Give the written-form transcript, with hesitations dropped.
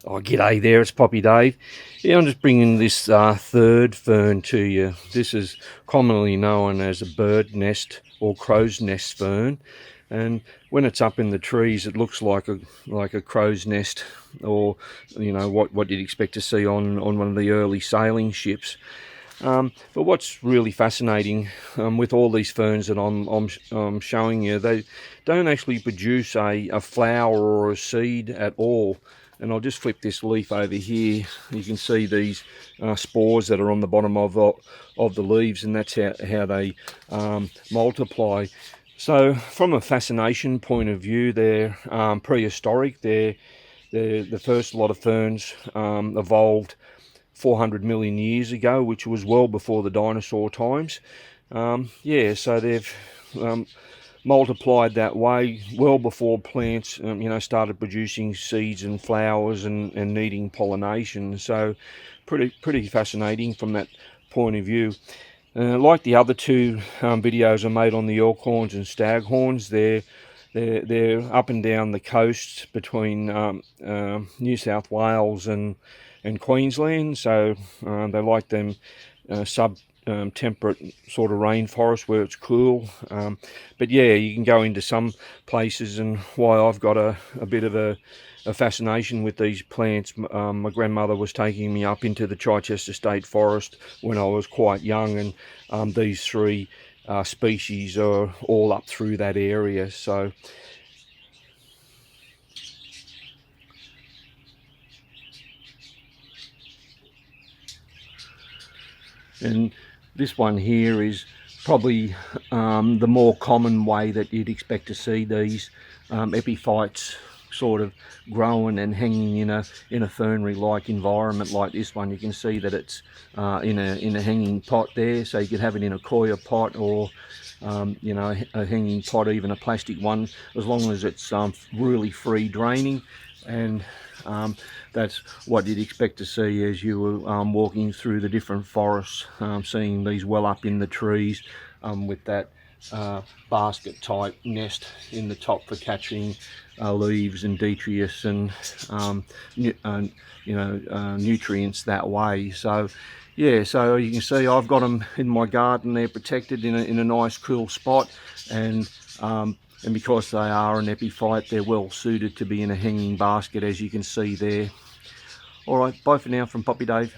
Oh, g'day there, it's Poppy Dave. Yeah, I'm just bringing this third fern to you. This is commonly known as a bird nest or crow's nest fern, and when it's up in the trees it looks like a crow's nest, or what you'd expect to see on one of the early sailing ships. But what's really fascinating with all these ferns that I'm showing you, they don't actually produce a flower or a seed at all. And I'll just flip this leaf over here. You can see these spores that are on the bottom of the leaves, and that's how they multiply. So from a fascination point of view, they're prehistoric. They're the first lot of ferns evolved 400 million years ago, which was well before the dinosaur times. So they've multiplied that way well before plants started producing seeds and flowers and needing pollination. So pretty fascinating from that point of view. Like the other two videos I made on the elkhorns and staghorns, they're up and down the coast between New South Wales and Queensland, so they like them temperate sort of rainforest where it's cool. But yeah, you can go into some places, and why I've got a bit of a fascination with these plants. My grandmother was taking me up into the Chichester State Forest when I was quite young, and these three species are all up through that area. So and this one here is probably the more common way that you'd expect to see these epiphytes sort of growing and hanging in a fernery like environment like this one. You can see that it's in a hanging pot there, so you could have it in a coir pot, or a hanging pot, even a plastic one, as long as it's really free draining. And that's what you'd expect to see as you were walking through the different forests, seeing these well up in the trees with that basket type nest in the top for catching leaves and detritus and nutrients that way. So yeah, so you can see I've got them in my garden. They're protected in a nice cool spot, and because they are an epiphyte, they're well suited to be in a hanging basket, as you can see there. All right, bye for now from Poppy Dave.